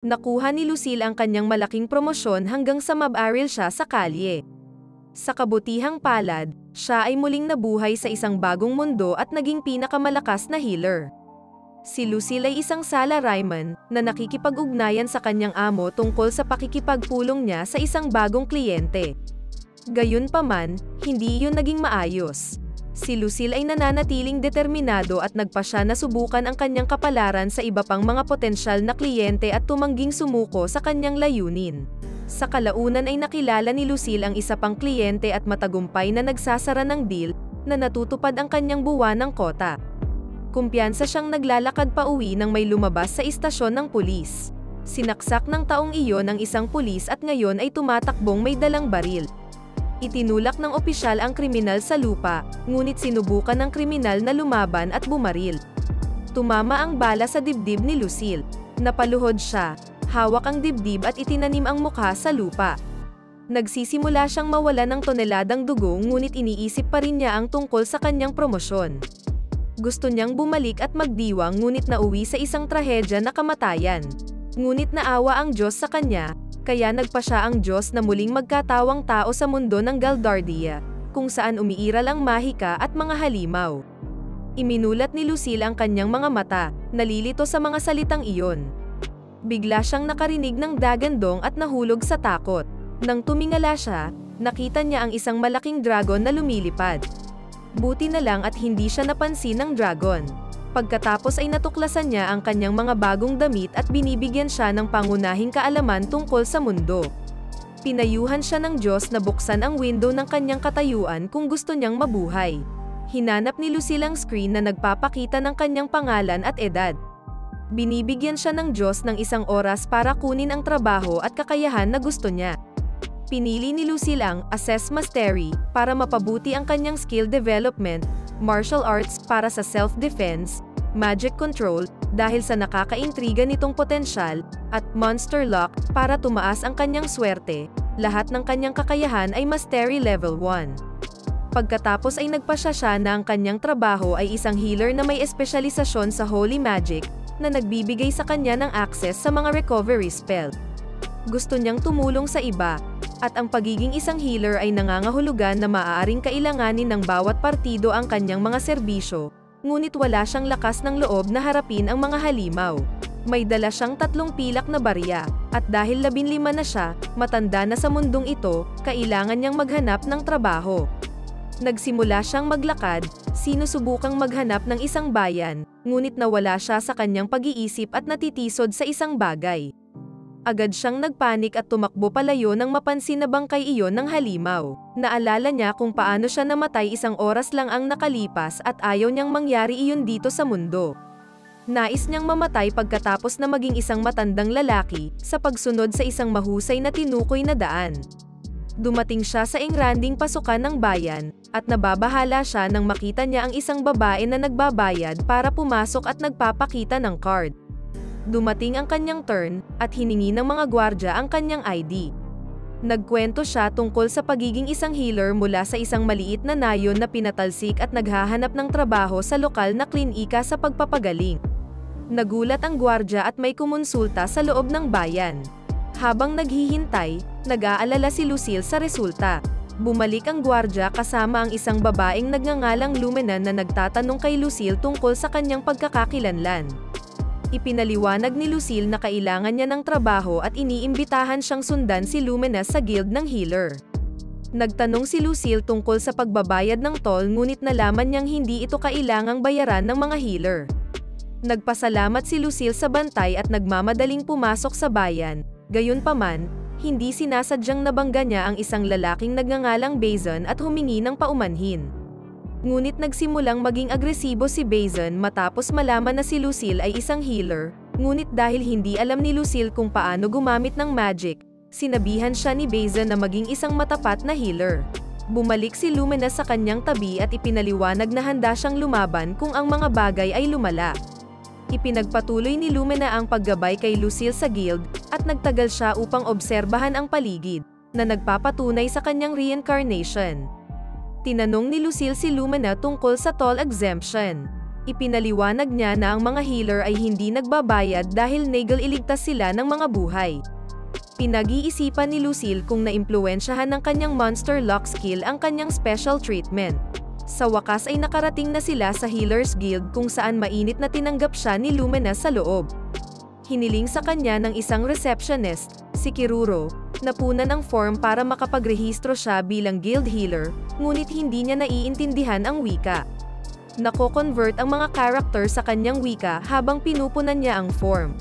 Nakuha ni Lucille ang kanyang malaking promosyon hanggang sa mabaril siya sa kalye. Sa kabutihang palad, siya ay muling nabuhay sa isang bagong mundo at naging pinakamalakas na healer. Si Lucille ay isang salariman na nakikipag-ugnayan sa kanyang amo tungkol sa pakikipagpulong niya sa isang bagong kliyente. Gayunpaman, hindi iyon naging maayos. Si Lucille ay nananatiling determinado at nagpasya na subukan ang kanyang kapalaran sa iba pang mga potensyal na kliyente at tumangging sumuko sa kanyang layunin. Sa kalaunan ay nakilala ni Lucille ang isa pang kliyente at matagumpay na nagsasara ng deal na natutupad ang kanyang buwanang kota. Kumpiyansa siyang naglalakad pa uwi nang may lumabas sa istasyon ng pulis. Sinaksak ng taong iyon ang isang pulis at ngayon ay tumatakbong may dalang baril. Itinulak ng opisyal ang kriminal sa lupa, ngunit sinubukan ng kriminal na lumaban at bumaril. Tumama ang bala sa dibdib ni Lucille. Napaluhod siya, hawak ang dibdib at itinanim ang mukha sa lupa. Nagsisimula siyang mawala ng toneladang dugo ngunit iniisip pa rin niya ang tungkol sa kanyang promosyon. Gusto niyang bumalik at magdiwang ngunit nauwi sa isang trahedya na kamatayan. Ngunit naawa ang Diyos sa kanya, kaya nagpasya ang Diyos na muling magkatawang tao sa mundo ng Galdardia, kung saan umiiral ang mahika at mga halimaw. Iminulat ni Lucille ang kanyang mga mata, nalilito sa mga salitang iyon. Bigla siyang nakarinig ng dagandong at nahulog sa takot. Nang tumingala siya, nakita niya ang isang malaking dragon na lumilipad. Buti na lang at hindi siya napansin ng dragon. Pagkatapos ay natuklasan niya ang kanyang mga bagong damit at binibigyan siya ng pangunahing kaalaman tungkol sa mundo. Pinayuhan siya ng Diyos na buksan ang window ng kanyang katayuan kung gusto niyang mabuhay. Hinanap ni Lucille ang screen na nagpapakita ng kanyang pangalan at edad. Binibigyan siya ng Diyos ng isang oras para kunin ang trabaho at kakayahan na gusto niya. Pinili ni Lucille ang Assess Mastery para mapabuti ang kanyang skill development, martial arts para sa self-defense, magic control dahil sa nakakaintriga nitong potensyal, at monster luck para tumaas ang kanyang swerte. Lahat ng kanyang kakayahan ay Mastery Level 1. Pagkatapos ay nagpasya siya na ang kanyang trabaho ay isang healer na may espesyalisasyon sa holy magic na nagbibigay sa kanya ng access sa mga recovery spell. Gusto niyang tumulong sa iba, at ang pagiging isang healer ay nangangahulugan na maaaring kailanganin ng bawat partido ang kanyang mga serbisyo, ngunit wala siyang lakas ng loob na harapin ang mga halimaw. May dala siyang 3 pilak na barya, at dahil 15 na siya, matanda na sa mundong ito, kailangan niyang maghanap ng trabaho. Nagsimula siyang maglakad, sinusubukang maghanap ng isang bayan, ngunit nawala siya sa kanyang pag-iisip at natitisod sa isang bagay. Agad siyang nagpanik at tumakbo palayo nang mapansin na bangkay iyon ng halimaw. Naalala niya kung paano siya namatay 1 oras lang ang nakalipas at ayaw niyang mangyari iyon dito sa mundo. Nais niyang mamatay pagkatapos na maging isang matandang lalaki, sa pagsunod sa isang mahusay na tinukoy na daan. Dumating siya sa engranding pasukan ng bayan, at nababahala siya nang makita niya ang isang babae na nagbabayad para pumasok at nagpapakita ng card. Dumating ang kanyang turn, at hiningi ng mga gwardya ang kanyang ID. Nagkwento siya tungkol sa pagiging isang healer mula sa isang maliit na nayon na pinatalsik at naghahanap ng trabaho sa lokal na klinika sa pagpapagaling. Nagulat ang gwardya at may kumonsulta sa loob ng bayan. Habang naghihintay, nag-aalala si Lucille sa resulta. Bumalik ang gwardya kasama ang isang babaeng nagngangalang Lumina na nagtatanong kay Lucille tungkol sa kanyang pagkakakilanlan. Ipinaliwanag ni Lucille na kailangan niya ng trabaho at iniimbitahan siyang sundan si Lumina sa guild ng healer. Nagtanong si Lucille tungkol sa pagbabayad ng toll ngunit nalaman niyang hindi ito kailangang bayaran ng mga healer. Nagpasalamat si Lucille sa bantay at nagmamadaling pumasok sa bayan. Gayunpaman, hindi sinasadyang nabangga niya ang isang lalaking nagngangalang Bazan at humingi ng paumanhin. Ngunit nagsimulang maging agresibo si Bazan matapos malaman na si Lucille ay isang healer, ngunit dahil hindi alam ni Lucille kung paano gumamit ng magic, sinabihan siya ni Bazan na maging isang matapat na healer. Bumalik si Lumina sa kanyang tabi at ipinaliwanag na handa siyang lumaban kung ang mga bagay ay lumala. Ipinagpatuloy ni Lumina ang paggabay kay Lucille sa guild, at nagtagal siya upang obserbahan ang paligid, na nagpapatunay sa kanyang reincarnation. Tinanong ni Lucille si Lumina tungkol sa toll exemption. Ipinaliwanag niya na ang mga healer ay hindi nagbabayad dahil nagel iligtas sila ng mga buhay. Pinag-iisipan ni Lucille kung naimpluwensyahan ng kanyang monster lock skill ang kanyang special treatment. Sa wakas ay nakarating na sila sa Healers Guild kung saan mainit na tinanggap siya ni Lumina sa loob. Hiniling sa kanya ng isang receptionist, si Kiruro, na punan ang form para makapagrehistro siya bilang guild healer, ngunit hindi niya naiintindihan ang wika. Nako-convert ang mga character sa kanyang wika habang pinupunan niya ang form.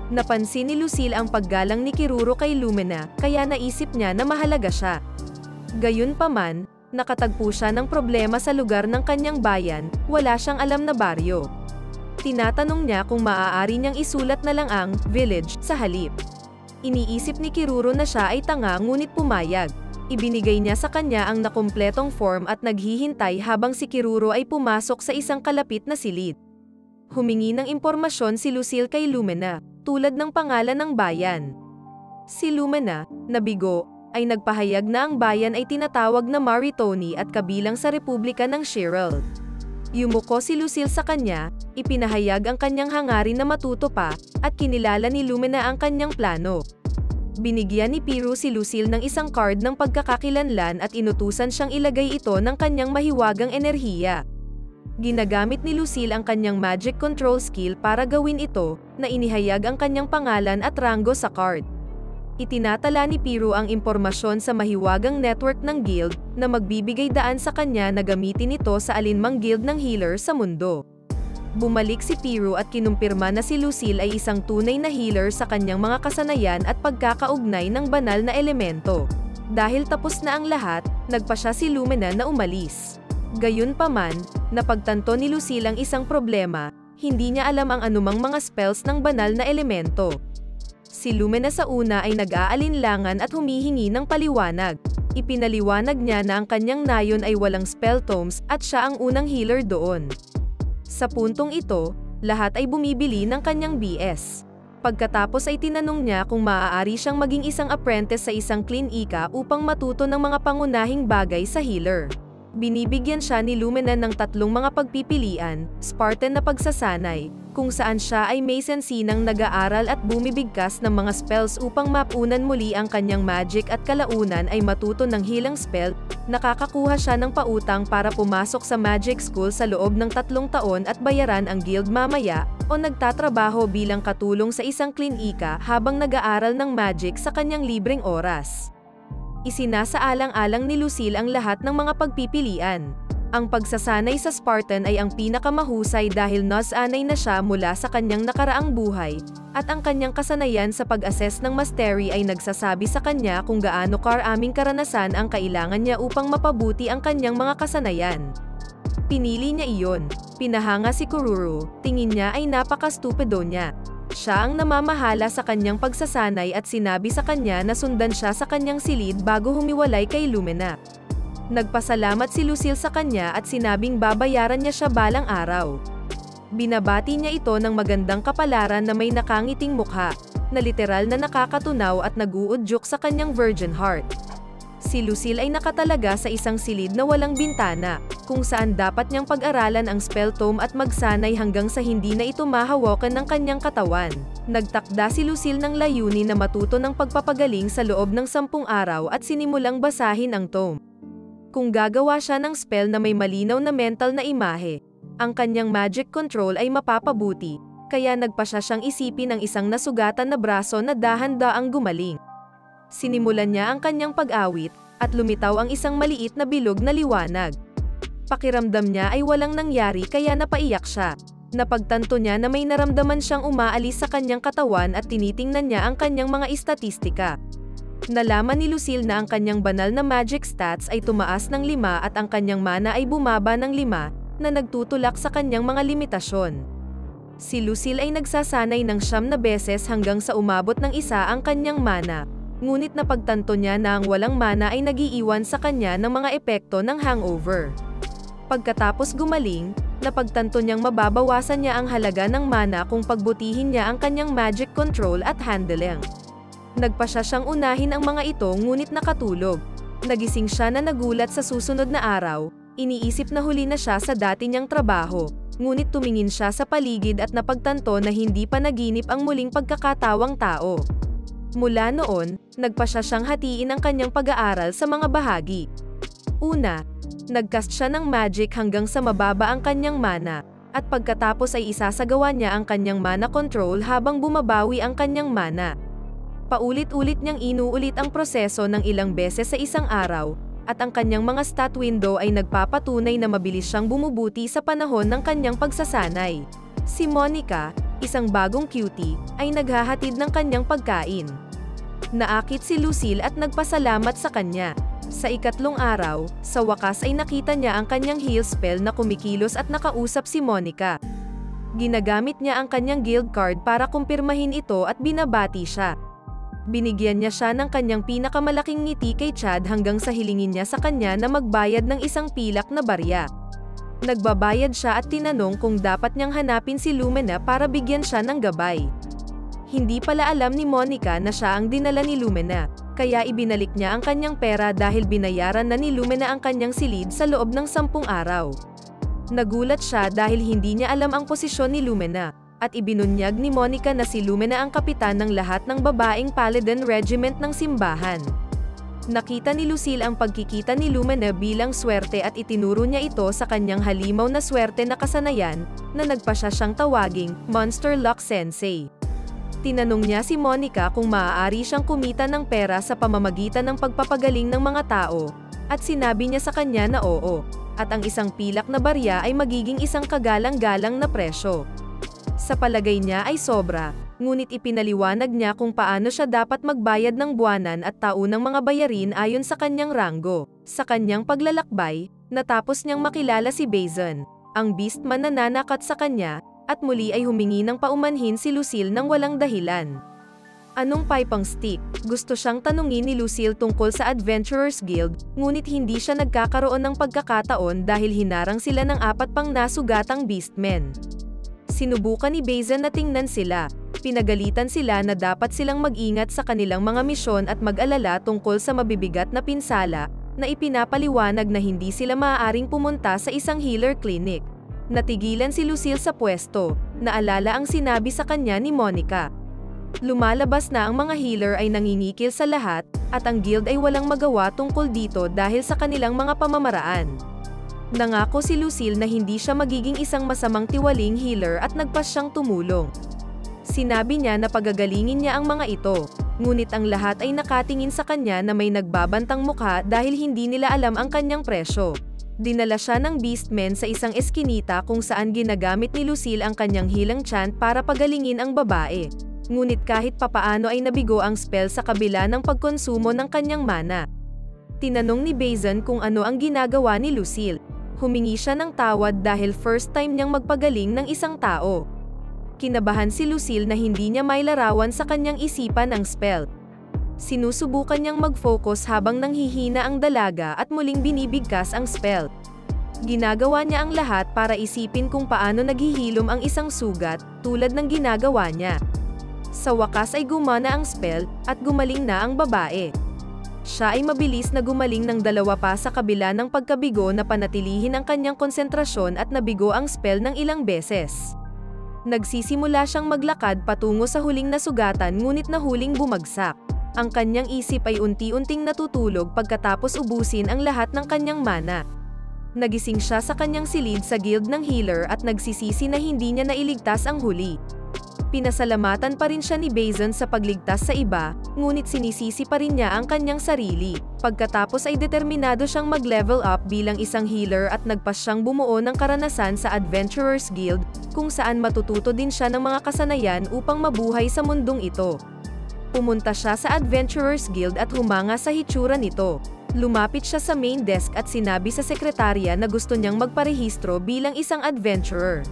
Napansin ni Lucille ang paggalang ni Kiruro kay Lumina, kaya naisip niya na mahalaga siya. Gayunpaman, nakatagpo siya ng problema sa lugar ng kanyang bayan, wala siyang alam na baryo. Tinatanong niya kung maaari niyang isulat na lang ang village sa halip. Iniisip ni Kiruro na siya ay tanga ngunit pumayag. Ibinigay niya sa kanya ang nakumpletong form at naghihintay habang si Kiruro ay pumasok sa isang kalapit na silid. Humingi ng impormasyon si Lucille kay Lumina, tulad ng pangalan ng bayan. Si Lumina, nabigo, ay nagpahayag na ang bayan ay tinatawag na Maritoni at kabilang sa Republika ng Shirel. Yumuko si Lucille sa kanya, ipinahayag ang kanyang hangarin na matuto pa, at kinilala ni Lumina ang kanyang plano. Binigyan ni Piru si Lucille ng isang card ng pagkakakilanlan at inutusan siyang ilagay ito ng kanyang mahiwagang enerhiya. Ginagamit ni Lucille ang kanyang magic control skill para gawin ito, na inihayag ang kanyang pangalan at ranggo sa card. Itinatala ni Piru ang impormasyon sa mahiwagang network ng guild, na magbibigay daan sa kanya na gamitin ito sa alinmang guild ng healer sa mundo. Bumalik si Piru at kinumpirma na si Lucille ay isang tunay na healer sa kanyang mga kasanayan at pagkakaugnay ng banal na elemento. Dahil tapos na ang lahat, nagpa siya si Lumina na umalis. Gayunpaman, napagtanto ni Lucille ang isang problema, hindi niya alam ang anumang mga spells ng banal na elemento. Si Lumina sa una ay nag-aalinlangan at humihingi ng paliwanag. Ipinaliwanag niya na ang kanyang nayon ay walang spell tomes at siya ang unang healer doon. Sa puntong ito, lahat ay bumibili ng kanyang BS. Pagkatapos ay tinanong niya kung maaari siyang maging isang apprentice sa isang klinika upang matuto ng mga pangunahing bagay sa healer. Binibigyan siya ni Lumina ng tatlong mga pagpipilian, Spartan na pagsasanay, kung saan siya ay may sensinang nag-aaral at bumibigkas ng mga spells upang mapunan muli ang kanyang magic at kalaunan ay matuto ng healing spell, nakakakuha siya ng pautang para pumasok sa magic school sa loob ng 3 taon at bayaran ang guild mamaya, o nagtatrabaho bilang katulong sa isang klinika habang nag-aaral ng magic sa kanyang libreng oras. Isinasaalang-alang ni Lucille ang lahat ng mga pagpipilian. Ang pagsasanay sa Spartan ay ang pinakamahusay dahil nasanay na siya mula sa kanyang nakaraang buhay, at ang kanyang kasanayan sa pag-assess ng mastery ay nagsasabi sa kanya kung gaano karaming karanasan ang kailangan niya upang mapabuti ang kanyang mga kasanayan. Pinili niya iyon. Pinahanga si Kururu, tingin niya ay napaka-stupido niya. Siya ang namamahala sa kanyang pagsasanay at sinabi sa kanya na sundan siya sa kanyang silid bago humiwalay kay Lumina. Nagpasalamat si Lucille sa kanya at sinabing babayaran niya siya balang araw. Binabati niya ito ng magandang kapalaran na may nakangiting mukha, na literal na nakakatunaw at nag-uudyok sa kanyang virgin heart. Si Lucille ay nakatalaga sa isang silid na walang bintana, kung saan dapat niyang pag-aralan ang spell tome at magsanay hanggang sa hindi na ito mahawakan ng kanyang katawan. Nagtakda si Lucille ng layunin na matuto ng pagpapagaling sa loob ng 10 araw at sinimulang basahin ang tome. Kung gagawa siya ng spell na may malinaw na mental na imahe, ang kanyang magic control ay mapapabuti, kaya nagpa siya siyang isipin ang isang nasugatan na braso na dahan-daang gumaling. Sinimulan niya ang kanyang pag-awit, at lumitaw ang isang maliit na bilog na liwanag. Pakiramdam niya ay walang nangyari kaya napaiyak siya. Napagtanto niya na may naramdaman siyang umaalis sa kanyang katawan at tinitingnan niya ang kanyang mga istatistika. Nalaman ni Lucille na ang kanyang banal na magic stats ay tumaas ng 5 at ang kanyang mana ay bumaba ng 5, na nagtutulak sa kanyang mga limitasyon. Si Lucille ay nagsasanay ng 9 na beses hanggang sa umabot ng 1 ang kanyang mana. Ngunit napagtanto niya na ang walang mana ay nagiiwan sa kanya ng mga epekto ng hangover. Pagkatapos gumaling, napagtanto niyang mababawasan niya ang halaga ng mana kung pagbutihin niya ang kanyang magic control at handling. Nagpa siya siyang unahin ang mga ito ngunit nakatulog. Nagising siya na nagulat sa susunod na araw, iniisip na huli na siya sa dati niyang trabaho. ngunit tumingin siya sa paligid at napagtanto na hindi pa naginip ang muling pagkakatawang tao. Mula noon, nagpasya siyang hatiin ang kanyang pag-aaral sa mga bahagi. Una, nagcast siya ng magic hanggang sa mababa ang kanyang mana, at pagkatapos ay isasagawa niya ang kanyang mana control habang bumabawi ang kanyang mana. Paulit-ulit niyang inuulit ang proseso ng ilang beses sa isang araw, at ang kanyang mga stat window ay nagpapatunay na mabilis siyang bumubuti sa panahon ng kanyang pagsasanay. Si Monica, isang bagong cutie, ay naghahatid ng kanyang pagkain. Naakit si Lucille at nagpasalamat sa kanya. Sa ikatlong araw, sa wakas ay nakita niya ang kanyang heal spell na kumikilos at nakausap si Monica. Ginagamit niya ang kanyang guild card para kumpirmahin ito at binabati siya. Binigyan niya siya ng kanyang pinakamalaking ngiti kay Chad hanggang sa hilingin niya sa kanya na magbayad ng isang pilak na barya. Nagbabayad siya at tinanong kung dapat niyang hanapin si Lumina para bigyan siya ng gabay. Hindi pala alam ni Monica na siya ang dinala ni Lumina, kaya ibinalik niya ang kanyang pera dahil binayaran na ni Lumina ang kanyang silid sa loob ng 10 araw. Nagulat siya dahil hindi niya alam ang posisyon ni Lumina, at ibinunyag ni Monica na si Lumina ang kapitan ng lahat ng babaeng Paladin Regiment ng simbahan. Nakita ni Lucille ang pagkikita ni Lumina bilang swerte at itinuro niya ito sa kanyang halimaw na swerte na kasanayan, na nagpasya siyang tawaging Monster Luck Sensei. Tinanong niya si Monica kung maaari siyang kumita ng pera sa pamamagitan ng pagpapagaling ng mga tao, at sinabi niya sa kanya na oo, at ang isang pilak na barya ay magiging isang kagalang-galang na presyo. Sa palagay niya ay sobra, ngunit ipinaliwanag niya kung paano siya dapat magbayad ng buwanan at taunang mga bayarin ayon sa kanyang ranggo. Sa kanyang paglalakbay, natapos niyang makilala si Bazan, ang beastman na nanakat sa kanya, at muli ay humingi ng paumanhin si Lucille nang walang dahilan. Anong pipang stick? Gusto siyang tanungin ni Lucille tungkol sa Adventurers Guild, ngunit hindi siya nagkakaroon ng pagkakataon dahil hinarang sila ng 4 pang nasugatang beastmen. Sinubukan ni Bazan na tingnan sila. Pinagalitan sila na dapat silang mag-ingat sa kanilang mga misyon at mag-alala tungkol sa mabibigat na pinsala, na ipinapaliwanag na hindi sila maaaring pumunta sa isang healer clinic. Natigilan si Lucille sa pwesto, naalala ang sinabi sa kanya ni Monica. Lumalabas na ang mga healer ay nangingikil sa lahat, at ang guild ay walang magawa tungkol dito dahil sa kanilang mga pamamaraan. Nangako si Lucille na hindi siya magiging isang masamang tiwaling healer at nagpasyang tumulong. Sinabi niya na pagagalingin niya ang mga ito, ngunit ang lahat ay nakatingin sa kanya na may nagbabantang mukha dahil hindi nila alam ang kanyang presyo. Dinala siya ng beastmen sa isang eskinita kung saan ginagamit ni Lucille ang kanyang healing chant para pagalingin ang babae. Ngunit kahit papaano ay nabigo ang spell sa kabila ng pagkonsumo ng kanyang mana. Tinanong ni Bazan kung ano ang ginagawa ni Lucille. Humingi siya ng tawad dahil first time niyang magpagaling ng isang tao. Kinabahan si Lucille na hindi niya mailarawan sa kanyang isipan ang spell. Sinusubukan niyang mag-focus habang nanghihina ang dalaga at muling binibigkas ang spell. Ginagawa niya ang lahat para isipin kung paano naghihilom ang isang sugat, tulad ng ginagawa niya. Sa wakas ay gumana ang spell, at gumaling na ang babae. Siya ay mabilis na gumaling ng 2 pa sa kabila ng pagkabigo na panatilihin ang kanyang konsentrasyon at nabigo ang spell ng ilang beses. Nagsisimula siyang maglakad patungo sa huling nasugatan ngunit nahuling bumagsak. Ang kanyang isip ay unti-unting natutulog pagkatapos ubusin ang lahat ng kanyang mana. Nagising siya sa kanyang silid sa guild ng healer at nagsisisi na hindi niya nailigtas ang huli. Pinasalamatan pa rin siya ni Bazan sa pagligtas sa iba, ngunit sinisisi pa rin niya ang kanyang sarili. Pagkatapos ay determinado siyang mag-level up bilang isang healer at nagpasyang bumuo ng karanasan sa Adventurers Guild, kung saan matututo din siya ng mga kasanayan upang mabuhay sa mundong ito. Pumunta siya sa Adventurers Guild at humanga sa hitsura nito. Lumapit siya sa main desk at sinabi sa sekretarya na gusto niyang magparehistro bilang isang adventurer.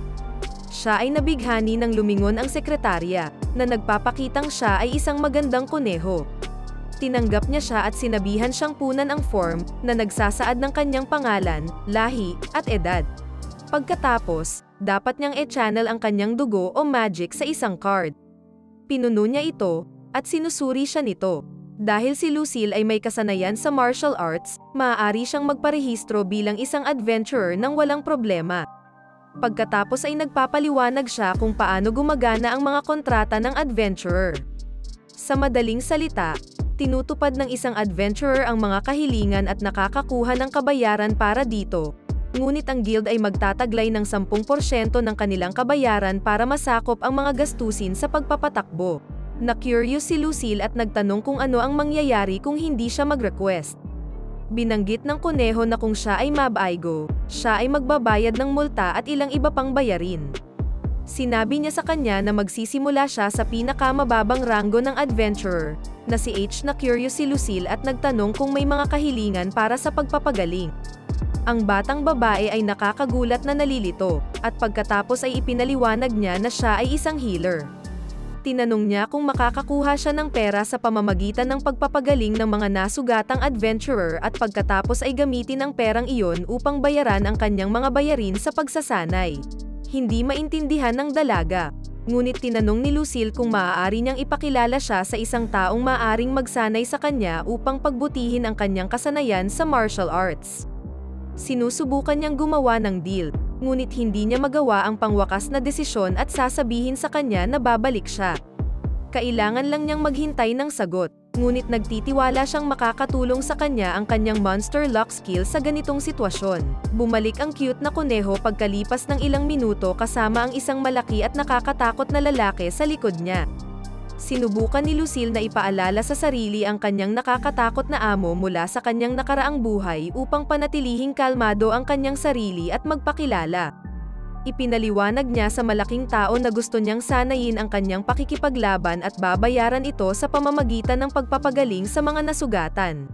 Siya ay nabighani nang lumingon ang sekretarya, na nagpapakitang siya ay isang magandang kuneho. Tinanggap niya siya at sinabihan siyang punan ang form, na nagsasaad ng kanyang pangalan, lahi, at edad. Pagkatapos, dapat niyang e-channel ang kanyang dugo o magic sa isang card. Pinuno niya ito, at sinusuri siya nito. Dahil si Lucille ay may kasanayan sa martial arts, maaari siyang magparehistro bilang isang adventurer nang walang problema. Pagkatapos ay nagpapaliwanag siya kung paano gumagana ang mga kontrata ng adventurer. Sa madaling salita, tinutupad ng isang adventurer ang mga kahilingan at nakakakuha ng kabayaran para dito. Ngunit ang guild ay magtataglay ng 10% ng kanilang kabayaran para masakop ang mga gastusin sa pagpapatakbo. Na-curious si Lucille at nagtanong kung ano ang mangyayari kung hindi siya mag-request. Binanggit ng kuneho na kung siya ay mabaigo, siya ay magbabayad ng multa at ilang iba pang bayarin. Sinabi niya sa kanya na magsisimula siya sa pinakamababang ranggo ng adventurer, na si H. Na-curious si Lucille at nagtanong kung may mga kahilingan para sa pagpapagaling. Ang batang babae ay nakakagulat na nalilito, at pagkatapos ay ipinaliwanag niya na siya ay isang healer. Tinanong niya kung makakakuha siya ng pera sa pamamagitan ng pagpapagaling ng mga nasugatang adventurer at pagkatapos ay gamitin ang perang iyon upang bayaran ang kanyang mga bayarin sa pagsasanay. Hindi maintindihan ng dalaga. Ngunit tinanong ni Lucille kung maaari niyang ipakilala siya sa isang taong maaaring magsanay sa kanya upang pagbutihin ang kanyang kasanayan sa martial arts. Sinusubukan niyang gumawa ng deal, ngunit hindi niya magawa ang pangwakas na desisyon at sasabihin sa kanya na babalik siya. Kailangan lang niyang maghintay ng sagot, ngunit nagtitiwala siyang makakatulong sa kanya ang kanyang monster luck skill sa ganitong sitwasyon. Bumalik ang cute na kuneho pagkalipas ng ilang minuto kasama ang isang malaki at nakakatakot na lalaki sa likod niya. Sinubukan ni Lucille na ipaalala sa sarili ang kanyang nakakatakot na amo mula sa kanyang nakaraang buhay upang panatilihing kalmado ang kanyang sarili at magpakilala. Ipinaliwanag niya sa malaking tao na gusto niyang sanayin ang kanyang pakikipaglaban at babayaran ito sa pamamagitan ng pagpapagaling sa mga nasugatan.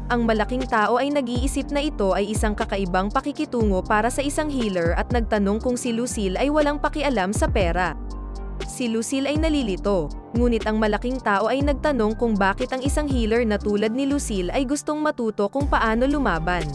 Ang malaking tao ay nag-iisip na ito ay isang kakaibang pakikitungo para sa isang healer at nagtanong kung si Lucille ay walang pakialam sa pera. Si Lucille ay nalilito, ngunit ang malaking tao ay nagtanong kung bakit ang isang healer na tulad ni Lucille ay gustong matuto kung paano lumaban.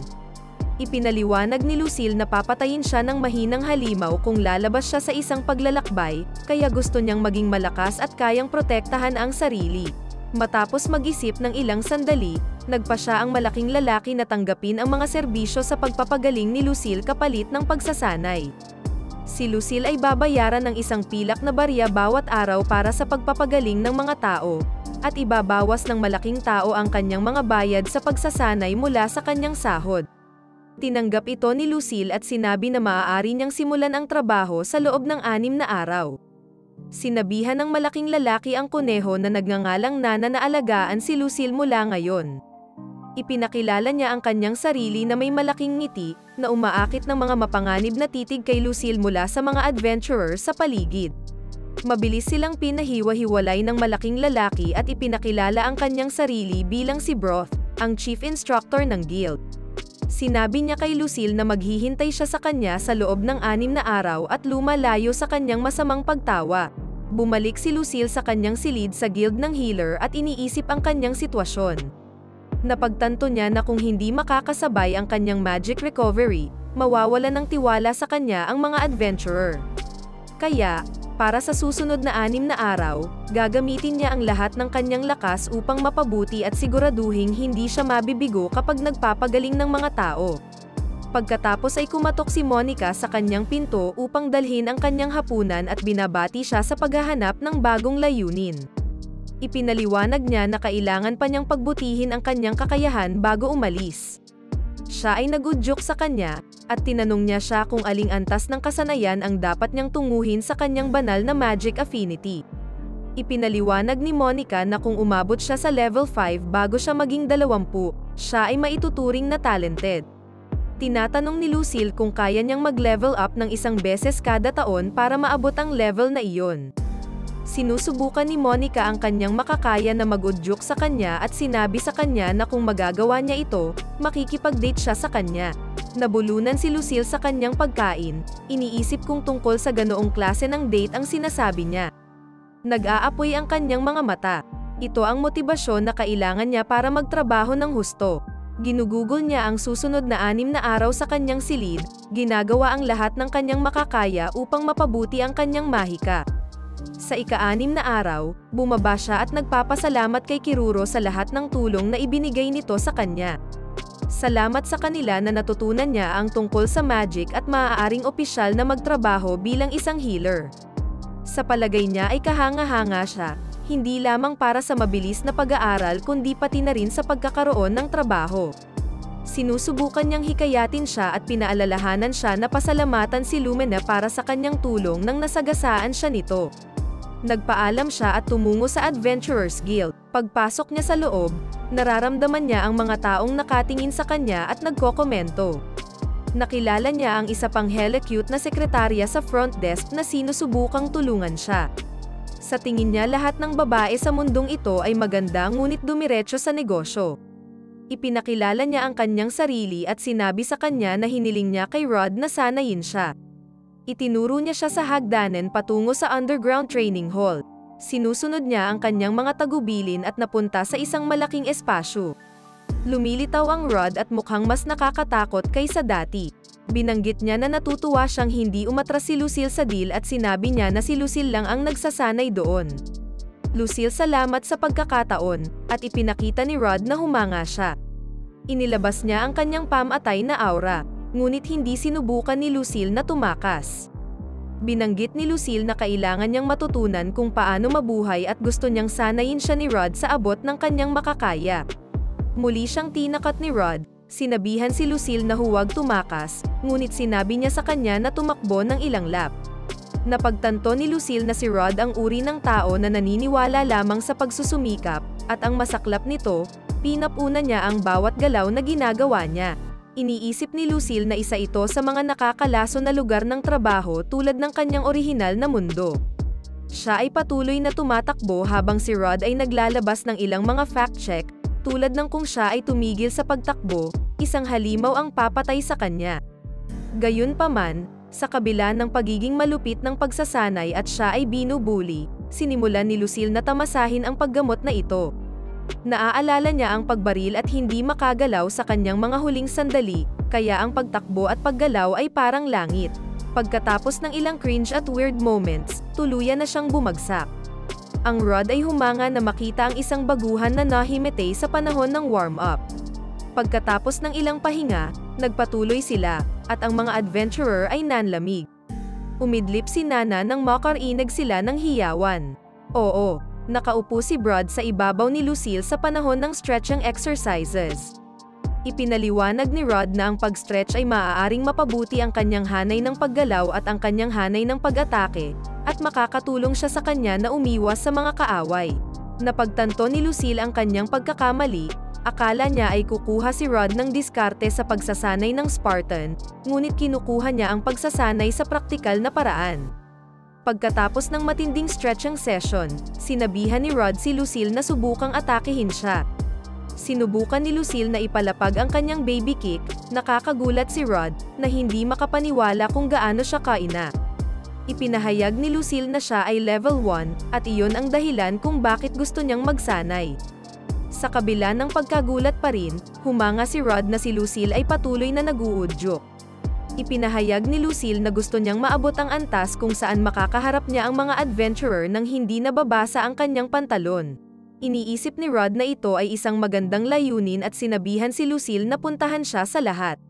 Ipinaliwanag ni Lucille na papatayin siya ng mahinang halimaw kung lalabas siya sa isang paglalakbay, kaya gusto niyang maging malakas at kayang protektahan ang sarili. Matapos mag-isip ng ilang sandali, nagpa siya ang malaking lalaki na tanggapin ang mga serbisyo sa pagpapagaling ni Lucille kapalit ng pagsasanay. Si Lucille ay babayaran ng isang pilak na barya bawat araw para sa pagpapagaling ng mga tao, at ibabawas ng malaking tao ang kanyang mga bayad sa pagsasanay mula sa kanyang sahod. Tinanggap ito ni Lucille at sinabi na maaari niyang simulan ang trabaho sa loob ng 6 na araw. Sinabihan ng malaking lalaki ang kuneho na nagngangalang Nana na alagaan si Lucille mula ngayon. Ipinakilala niya ang kanyang sarili na may malaking ngiti, na umaakit ng mga mapanganib na titig kay Lucille mula sa mga adventurer sa paligid. Mabilis silang pinahiwa-hiwalay ng malaking lalaki at ipinakilala ang kanyang sarili bilang si Broth, ang chief instructor ng guild. Sinabi niya kay Lucille na maghihintay siya sa kanya sa loob ng 6 na araw at lumalayo sa kanyang masamang pagtawa. Bumalik si Lucille sa kanyang silid sa guild ng healer at iniisip ang kanyang sitwasyon. Napagtanto niya na kung hindi makakasabay ang kanyang magic recovery, mawawalan ng tiwala sa kanya ang mga adventurer. Kaya, para sa susunod na 6 na araw, gagamitin niya ang lahat ng kanyang lakas upang mapabuti at siguraduhing hindi siya mabibigo kapag nagpapagaling ng mga tao. Pagkatapos ay kumatok si Monica sa kanyang pinto upang dalhin ang kanyang hapunan at binabati siya sa paghahanap ng bagong layunin. Ipinaliwanag niya na kailangan pa niyang pagbutihin ang kanyang kakayahan bago umalis. Siya ay nagudyok sa kanya, at tinanong niya siya kung aling antas ng kasanayan ang dapat niyang tunguhin sa kanyang banal na magic affinity. Ipinaliwanag ni Monica na kung umabot siya sa level 5 bago siya maging 20, siya ay maituturing na talented. Tinatanong ni Lucille kung kaya niyang mag-level up ng 1 beses kada taon para maabot ang level na iyon. Sinusubukan ni Monica ang kanyang makakaya na mag-udyok sa kanya at sinabi sa kanya na kung magagawa niya ito, makikipag-date siya sa kanya. Nabulunan si Lucille sa kanyang pagkain, iniisip kung tungkol sa ganoong klase ng date ang sinasabi niya. Nag-aapoy ang kanyang mga mata. Ito ang motibasyon na kailangan niya para magtrabaho ng husto. Ginugugol niya ang susunod na 6 na araw sa kanyang silid, ginagawa ang lahat ng kanyang makakaya upang mapabuti ang kanyang mahika. Sa ika-6 na araw, bumaba siya at nagpapasalamat kay Kiruro sa lahat ng tulong na ibinigay nito sa kanya. Salamat sa kanila na natutunan niya ang tungkol sa magic at maaaring opisyal na magtrabaho bilang isang healer. Sa palagay niya ay kahanga-hanga siya, hindi lamang para sa mabilis na pag-aaral kundi pati na rin sa pagkakaroon ng trabaho. Sinusubukan niyang hikayatin siya at pinaalalahanan siya na pasalamatan si Lumina para sa kanyang tulong nang nasagasaan siya nito. Nagpaalam siya at tumungo sa Adventurers Guild. Pagpasok niya sa loob, nararamdaman niya ang mga taong nakatingin sa kanya at nagkokomento. Nakilala niya ang isa pang hella cute na sekretarya sa front desk na sinusubukang tulungan siya. Sa tingin niya lahat ng babae sa mundong ito ay maganda ngunit dumiretso sa negosyo. Ipinakilala niya ang kanyang sarili at sinabi sa kanya na hiniling niya kay Rod na sanayin siya. Itinuro niya siya sa hagdanan patungo sa underground training hall. Sinusunod niya ang kanyang mga tagubilin at napunta sa isang malaking espasyo. Lumilitaw ang Rod at mukhang mas nakakatakot kaysa dati. Binanggit niya na natutuwa siyang hindi umatras si Lucille sa deal at sinabi niya na si Lucille lang ang nagsasanay doon. Lucille, salamat sa pagkakataon, at ipinakita ni Rod na humanga siya. Inilabas niya ang kanyang pamatay na aura, ngunit hindi sinubukan ni Lucille na tumakas. Binanggit ni Lucille na kailangan niyang matutunan kung paano mabuhay at gusto niyang sanayin siya ni Rod sa abot ng kanyang makakaya. Muli siyang tinakat ni Rod, sinabihan si Lucille na huwag tumakas, ngunit sinabi niya sa kanya na tumakbo ng ilang lap. Napagtanto ni Lucille na si Rod ang uri ng tao na naniniwala lamang sa pagsusumikap, at ang masaklap nito, pinapuna niya ang bawat galaw na ginagawa niya. Iniisip ni Lucille na isa ito sa mga nakakalaso na lugar ng trabaho tulad ng kanyang orihinal na mundo. Siya ay patuloy na tumatakbo habang si Rod ay naglalabas ng ilang mga fact-check, tulad ng kung siya ay tumigil sa pagtakbo, isang halimaw ang papatay sa kanya. Gayunpaman, sa kabila ng pagiging malupit ng pagsasanay at siya ay binubuli, sinimulan ni Lucille na tamasahin ang paggamot na ito. Naaalala niya ang pagbaril at hindi makagalaw sa kanyang mga huling sandali, kaya ang pagtakbo at paggalaw ay parang langit. Pagkatapos ng ilang cringe at weird moments, tuluyan na siyang bumagsak. Ang Rod ay humanga na makita ang isang baguhan na nahimete sa panahon ng warm-up. Pagkatapos ng ilang pahinga, nagpatuloy sila, at ang mga adventurer ay nanlamig. Umidlip si Nana nang makarinig sila ng hiyawan. Oo, nakaupo si Brad sa ibabaw ni Lucille sa panahon ng stretching exercises. Ipinaliwanag ni Rod na ang pag-stretch ay maaaring mapabuti ang kanyang hanay ng paggalaw at ang kanyang hanay ng pag-atake, at makakatulong siya sa kanya na umiwas sa mga kaaway. Napagtanto ni Lucille ang kanyang pagkakamali, akala niya ay kukuha si Rod ng diskarte sa pagsasanay ng Spartan, ngunit kinukuha niya ang pagsasanay sa praktikal na paraan. Pagkatapos ng matinding stretching session, sinabihan ni Rod si Lucille na subukang atakehin siya. Sinubukan ni Lucille na ipalapag ang kanyang baby kick, nakakagulat si Rod, na hindi makapaniwala kung gaano siya kaina. Ipinahayag ni Lucille na siya ay level 1, at iyon ang dahilan kung bakit gusto niyang magsanay. Sa kabila ng pagkagulat pa rin, humanga si Rod na si Lucille ay patuloy na nag-uudyok. Ipinahayag ni Lucille na gusto niyang maabot ang antas kung saan makakaharap niya ang mga adventurer nang hindi nababasa ang kanyang pantalon. Iniisip ni Rod na ito ay isang magandang layunin at sinabihan si Lucille na puntahan siya sa lahat.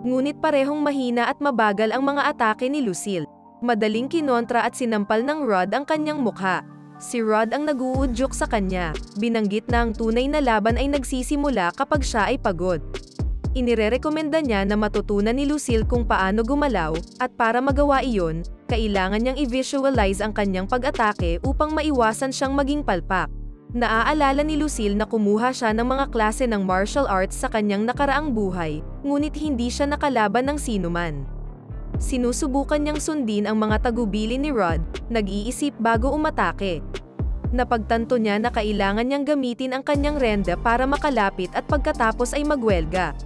Ngunit parehong mahina at mabagal ang mga atake ni Lucille. Madaling kinontra at sinampal ng Rod ang kanyang mukha. Si Rod ang nag-uudyok sa kanya. Binanggit na ang tunay na laban ay nagsisimula kapag siya ay pagod. Inirerekomenda niya na matutunan ni Lucille kung paano gumalaw, at para magawa iyon, kailangan niyang i-visualize ang kanyang pag-atake upang maiwasan siyang maging palpak. Naaalala ni Lucille na kumuha siya ng mga klase ng martial arts sa kanyang nakaraang buhay, ngunit hindi siya nakalaban ng sinuman. Sinusubukan niyang sundin ang mga tagubilin ni Rod, nag-iisip bago umatake. Napagtanto niya na kailangan niyang gamitin ang kanyang renda para makalapit at pagkatapos ay magwelga.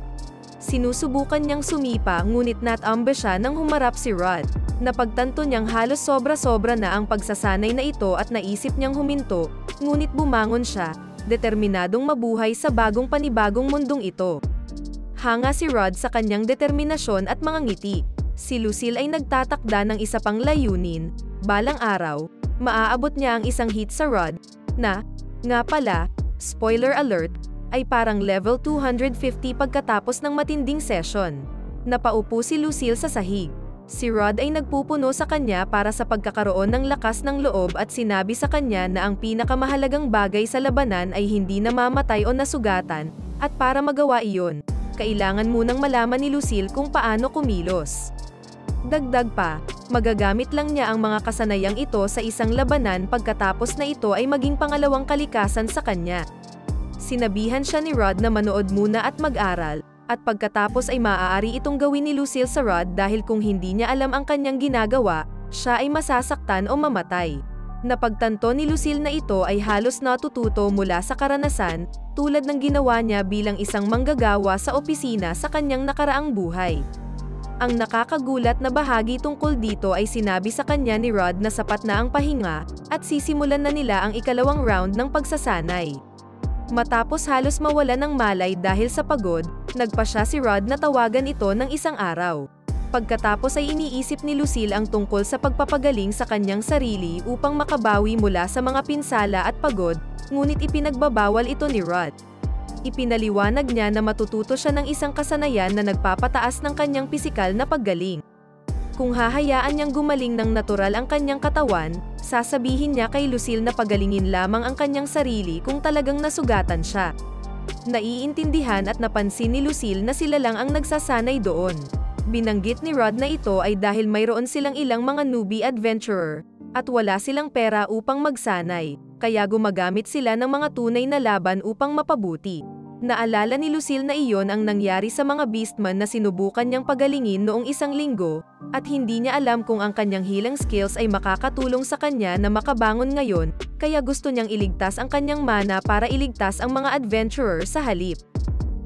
Sinusubukan niyang sumipa ngunit natambe siya nang humarap si Rod. Napagtanto niyang halos sobra-sobra na ang pagsasanay na ito at naisip niyang huminto, ngunit bumangon siya, determinadong mabuhay sa bagong panibagong mundong ito. Hanga si Rod sa kanyang determinasyon at mga ngiti. Si Lucille ay nagtatakda ng isa pang layunin, balang araw, maaabot niya ang isang hit sa Rod, na, nga pala, spoiler alert, ay parang level 250 pagkatapos ng matinding session. Napaupo si Lucille sa sahig. Si Rod ay nagpupuno sa kanya para sa pagkakaroon ng lakas ng loob at sinabi sa kanya na ang pinakamahalagang bagay sa labanan ay hindi namamatay o nasugatan, at para magawa iyon, kailangan munang malaman ni Lucille kung paano kumilos. Dagdag pa, magagamit lang niya ang mga kasanayang ito sa isang labanan pagkatapos na ito ay maging pangalawang kalikasan sa kanya. Sinabihan siya ni Rod na manood muna at mag-aral, at pagkatapos ay maaari itong gawin ni Lucille sa Rod dahil kung hindi niya alam ang kanyang ginagawa, siya ay masasaktan o mamatay. Napagtanto ni Lucille na ito ay halos natututo mula sa karanasan, tulad ng ginawa niya bilang isang manggagawa sa opisina sa kanyang nakaraang buhay. Ang nakakagulat na bahagi tungkol dito ay sinabi sa kanya ni Rod na sapat na ang pahinga, at sisimulan na nila ang ikalawang round ng pagsasanay. Matapos halos mawala ng malay dahil sa pagod, nagpa siya si Rod na tawagan ito ng isang araw. Pagkatapos ay iniisip ni Lucille ang tungkol sa pagpapagaling sa kanyang sarili upang makabawi mula sa mga pinsala at pagod, ngunit ipinagbabawal ito ni Rod. Ipinaliwanag niya na matututo siya ng isang kasanayan na nagpapataas ng kanyang pisikal na paggaling. Kung hahayaan niyang gumaling ng natural ang kanyang katawan, sasabihin niya kay Lucille na pagalingin lamang ang kanyang sarili kung talagang nasugatan siya. Naiintindihan at napansin ni Lucille na sila lang ang nagsasanay doon. Binanggit ni Rod na ito ay dahil mayroon silang ilang mga newbie adventurer, at wala silang pera upang magsanay, kaya gumagamit sila ng mga tunay na laban upang mapabuti. Naalala ni Lucille na iyon ang nangyari sa mga beastman na sinubukan niyang pagalingin noong isang linggo, at hindi niya alam kung ang kanyang healing skills ay makakatulong sa kanya na makabangon ngayon, kaya gusto niyang iligtas ang kanyang mana para iligtas ang mga adventurer sa halip.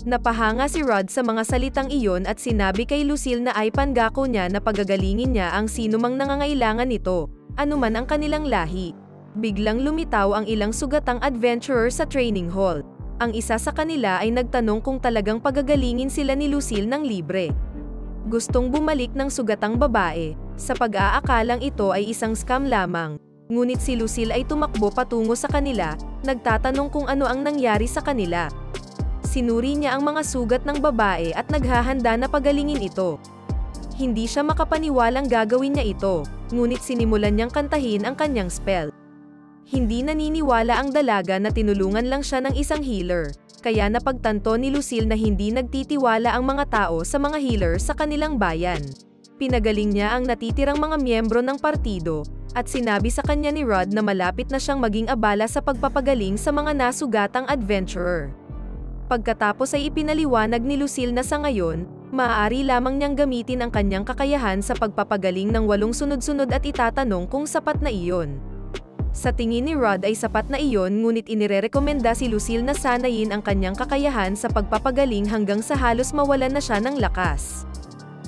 Napahanga si Rod sa mga salitang iyon at sinabi kay Lucille na ay pangako niya na pagagalingin niya ang sinumang nangangailangan nito, anuman ang kanilang lahi. Biglang lumitaw ang ilang sugatang adventurer sa training hall. Ang isa sa kanila ay nagtanong kung talagang pagagalingin sila ni Lucille ng libre. Gustong bumalik ng sugatang babae, sa pag-aakalang ito ay isang scam lamang. Ngunit si Lucille ay tumakbo patungo sa kanila, nagtatanong kung ano ang nangyari sa kanila. Sinuri niya ang mga sugat ng babae at naghahanda na pagalingin ito. Hindi siya makapaniwalang gagawin niya ito, ngunit sinimulan niyang kantahin ang kanyang spell. Hindi naniniwala ang dalaga na tinulungan lang siya ng isang healer, kaya napagtanto ni Lucille na hindi nagtitiwala ang mga tao sa mga healer sa kanilang bayan. Pinagaling niya ang natitirang mga miyembro ng partido, at sinabi sa kanya ni Rod na malapit na siyang maging abala sa pagpapagaling sa mga nasugatang adventurer. Pagkatapos ay ipinaliwanag ni Lucille na sa ngayon, maaari lamang niyang gamitin ang kanyang kakayahan sa pagpapagaling ng 8 sunod-sunod at itatanong kung sapat na iyon. Sa tingin ni Rod ay sapat na iyon, ngunit inirerekomenda si Lucille na sanayin ang kanyang kakayahan sa pagpapagaling hanggang sa halos mawalan na siya ng lakas.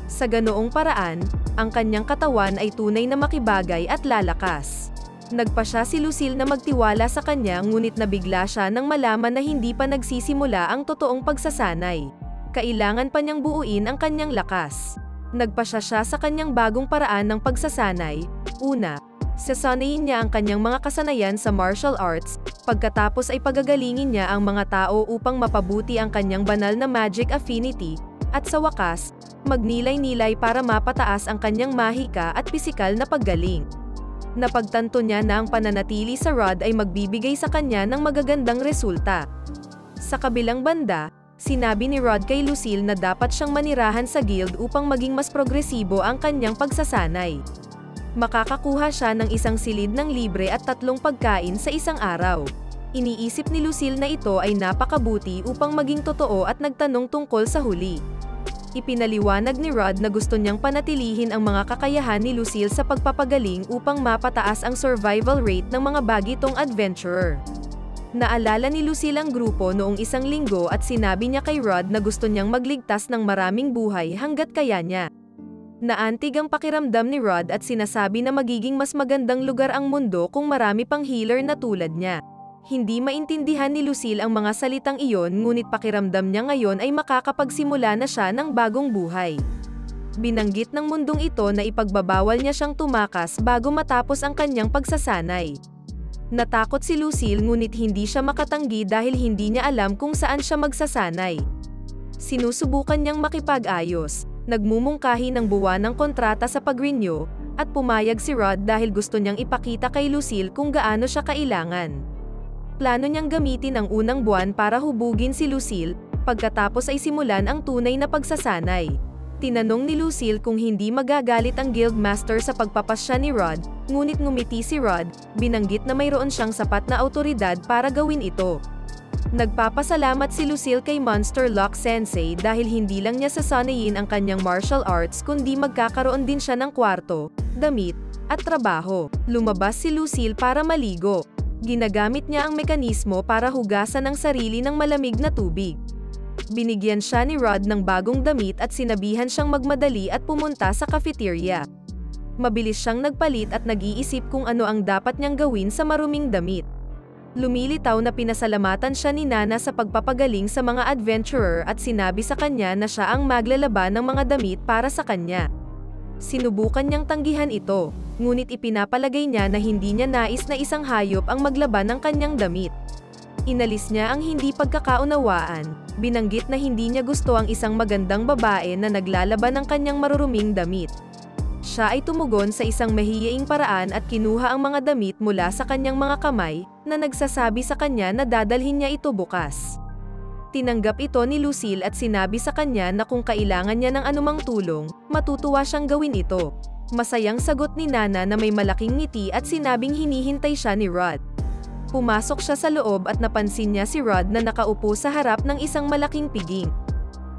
Sa ganoong paraan, ang kanyang katawan ay tunay na makibagay at lalakas. Nagpa siya si Lucille na magtiwala sa kanya, ngunit nabigla siya nang malaman na hindi pa nagsisimula ang totoong pagsasanay. Kailangan pa niyang buuin ang kanyang lakas. Nagpa siya sa kanyang bagong paraan ng pagsasanay. Una, sasanayin niya ang kanyang mga kasanayan sa martial arts, pagkatapos ay pagagalingin niya ang mga tao upang mapabuti ang kanyang banal na magic affinity, at sa wakas, magnilay-nilay para mapataas ang kanyang mahika at pisikal na paggaling. Napagtanto niya na ang pananatili sa Rod ay magbibigay sa kanya ng magagandang resulta. Sa kabilang banda, sinabi ni Rod kay Lucille na dapat siyang manirahan sa guild upang maging mas progresibo ang kanyang pagsasanay. Makakakuha siya ng isang silid ng libre at 3 pagkain sa isang araw. Iniisip ni Lucille na ito ay napakabuti upang maging totoo at nagtanong tungkol sa huli. Ipinaliwanag ni Rod na gusto niyang panatilihin ang mga kakayahan ni Lucille sa pagpapagaling upang mapataas ang survival rate ng mga bagitong adventurer. Naalala ni Lucille ang grupo noong isang linggo at sinabi niya kay Rod na gusto niyang magligtas ng maraming buhay hanggat kaya niya. Naantig ang pakiramdam ni Rod at sinasabi na magiging mas magandang lugar ang mundo kung marami pang healer na tulad niya. Hindi maintindihan ni Lucille ang mga salitang iyon, ngunit pakiramdam niya ngayon ay makakapagsimula na siya ng bagong buhay. Binanggit ng mundong ito na ipagbabawal niya siyang tumakas bago matapos ang kanyang pagsasanay. Natakot si Lucille ngunit hindi siya makatanggi dahil hindi niya alam kung saan siya magsasanay. Sinusubukan niyang makipag-ayos, nagmumungkahi ng buwan ng kontrata sa pag-renew, at pumayag si Rod dahil gusto niyang ipakita kay Lucille kung gaano siya kailangan. Plano niyang gamitin ang unang buwan para hubugin si Lucille, pagkatapos ay simulan ang tunay na pagsasanay. Tinanong ni Lucille kung hindi magagalit ang guildmaster sa pagpapasya ni Rod, ngunit ngumiti si Rod, binanggit na mayroon siyang sapat na awtoridad para gawin ito. Nagpapasalamat si Lucille kay Monster Lock Sensei dahil hindi lang niya sasanayin ang kanyang martial arts kundi magkakaroon din siya ng kwarto, damit, at trabaho. Lumabas si Lucille para maligo. Ginagamit niya ang mekanismo para hugasan ang sarili ng malamig na tubig. Binigyan siya ni Rod ng bagong damit at sinabihan siyang magmadali at pumunta sa cafeteria. Mabilis siyang nagpalit at nag-iisip kung ano ang dapat niyang gawin sa maruming damit. Lumilitaw na pinasalamatan siya ni Nana sa pagpapagaling sa mga adventurer at sinabi sa kanya na siya ang maglalaba ng mga damit para sa kanya. Sinubukan niyang tanggihan ito, ngunit ipinapalagay niya na hindi niya nais na isang hayop ang maglaba ng kanyang damit. Inalis niya ang hindi pagkakaunawaan, binanggit na hindi niya gusto ang isang magandang babae na naglalaba ng kanyang maruruming damit. Siya ay tumugon sa isang mahiyaing paraan at kinuha ang mga damit mula sa kanyang mga kamay, na nagsasabi sa kanya na dadalhin niya ito bukas. Tinanggap ito ni Lucille at sinabi sa kanya na kung kailangan niya ng anumang tulong, matutuwa siyang gawin ito. Masayang sagot ni Nana na may malaking ngiti at sinabing hinihintay siya ni Rod. Pumasok siya sa loob at napansin niya si Rod na nakaupo sa harap ng isang malaking piging.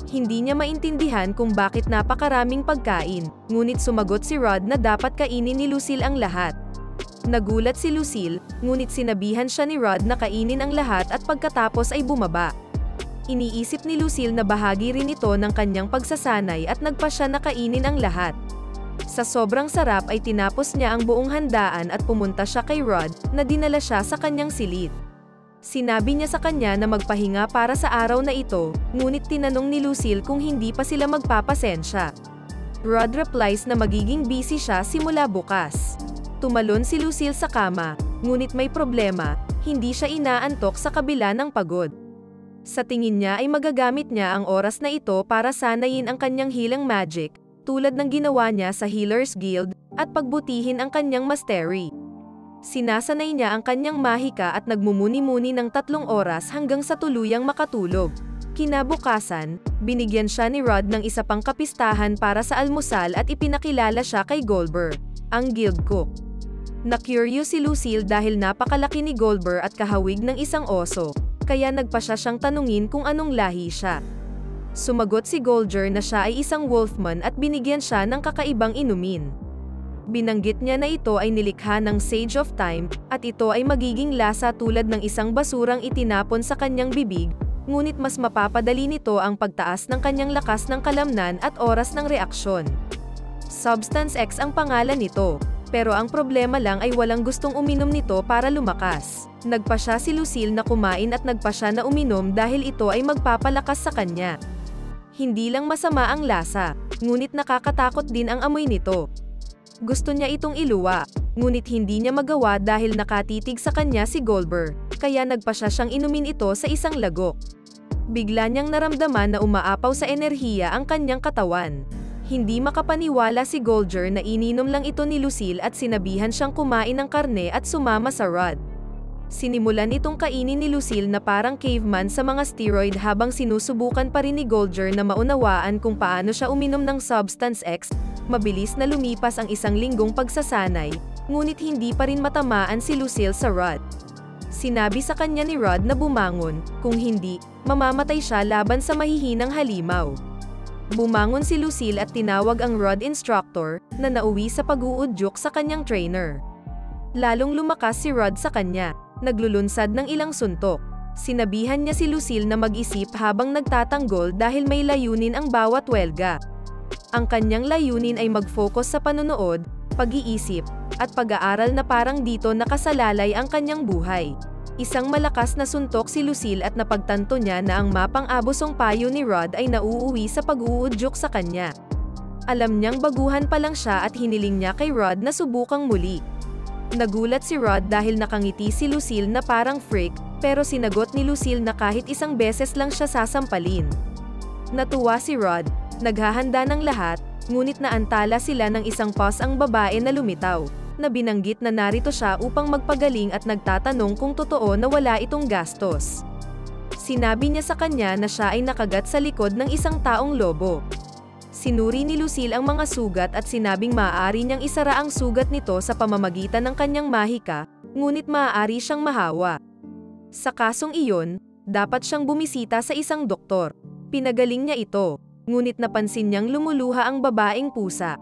Hindi niya maintindihan kung bakit napakaraming pagkain, ngunit sumagot si Rod na dapat kainin ni Lucille ang lahat. Nagulat si Lucille, ngunit sinabihan siya ni Rod na kainin ang lahat at pagkatapos ay bumaba. Iniisip ni Lucille na bahagi rin ito ng kanyang pagsasanay at nagpa siya na kainin ang lahat. Sa sobrang sarap ay tinapos niya ang buong handaan at pumunta siya kay Rod, na dinala siya sa kanyang silid. Sinabi niya sa kanya na magpahinga para sa araw na ito, ngunit tinanong ni Lucille kung hindi pa sila magpapasensya. Rod replies na magiging busy siya simula bukas. Tumalon si Lucille sa kama, ngunit may problema, hindi siya inaantok sa kabila ng pagod. Sa tingin niya ay magagamit niya ang oras na ito para sanayin ang kanyang healing magic, tulad ng ginawa niya sa Healers Guild, at pagbutihin ang kanyang mastery. Sinasanay niya ang kanyang mahika at nagmumuni-muni ng 3 oras hanggang sa tuluyang makatulog. Kinabukasan, binigyan siya ni Rod ng isa pang kapistahan para sa almusal at ipinakilala siya kay Goldber, ang guild cook. Na-curious si Lucille dahil napakalaki ni Goldber at kahawig ng isang oso, kaya nagpa siyang tanungin kung anong lahi siya. Sumagot si Goldger na siya ay isang wolfman at binigyan siya ng kakaibang inumin. Binanggit niya na ito ay nilikha ng Sage of Time, at ito ay magiging lasa tulad ng isang basurang itinapon sa kanyang bibig, ngunit mas mapapadali nito ang pagtaas ng kanyang lakas ng kalamnan at oras ng reaksyon. Substance X ang pangalan nito, pero ang problema lang ay walang gustong uminom nito para lumakas. Nagpa siya si Lucille na kumain at nagpa siya na uminom dahil ito ay magpapalakas sa kanya. Hindi lang masama ang lasa, ngunit nakakatakot din ang amoy nito. Gusto niya itong iluwa, ngunit hindi niya magawa dahil nakatitig sa kanya si Goldber, kaya nagpa siyang inumin ito sa isang lagok. Bigla niyang naramdaman na umaapaw sa enerhiya ang kanyang katawan. Hindi makapaniwala si Goldger na ininom lang ito ni Lucille at sinabihan siyang kumain ng karne at sumama sa Rod. Sinimulan itong kainin ni Lucille na parang caveman sa mga steroid habang sinusubukan pa rin ni Goldger na maunawaan kung paano siya uminom ng Substance X. Mabilis na lumipas ang 1 linggong pagsasanay, ngunit hindi pa rin matamaan si Lucille sa Rod. Sinabi sa kanya ni Rod na bumangon, kung hindi, mamamatay siya laban sa mahihinang halimaw. Bumangon si Lucille at tinawag ang Rod instructor, na nauwi sa pag-uudyok sa kanyang trainer. Lalong lumakas si Rod sa kanya, naglulunsad ng ilang suntok. Sinabihan niya si Lucille na mag-isip habang nagtatanggol dahil may layunin ang bawat welga. Ang kanyang layunin ay mag-focus sa panonood, pag-iisip, at pag-aaral na parang dito nakasalalay ang kanyang buhay. Isang malakas na suntok si Lucille at napagtanto niya na ang mapang abusong payo ni Rod ay nauuwi sa pag-uudyok sa kanya. Alam niyang baguhan pa lang siya at hiniling niya kay Rod na subukang muli. Nagulat si Rod dahil nakangiti si Lucille na parang freak, pero sinagot ni Lucille na kahit isang beses lang siya sasampalin. Natuwa si Rod, naghahanda ng lahat, ngunit naantala sila ng isang pause ang babae na lumitaw, na binanggit na narito siya upang magpagaling at nagtatanong kung totoo na wala itong gastos. Sinabi niya sa kanya na siya ay nakagat sa likod ng isang taong lobo. Sinuri ni Lucille ang mga sugat at sinabing maaari niyang isara ang sugat nito sa pamamagitan ng kanyang mahika, ngunit maaari siyang mahawa. Sa kasong iyon, dapat siyang bumisita sa isang doktor. Pinagaling niya ito, ngunit napansin niyang lumuluha ang babaeng pusa.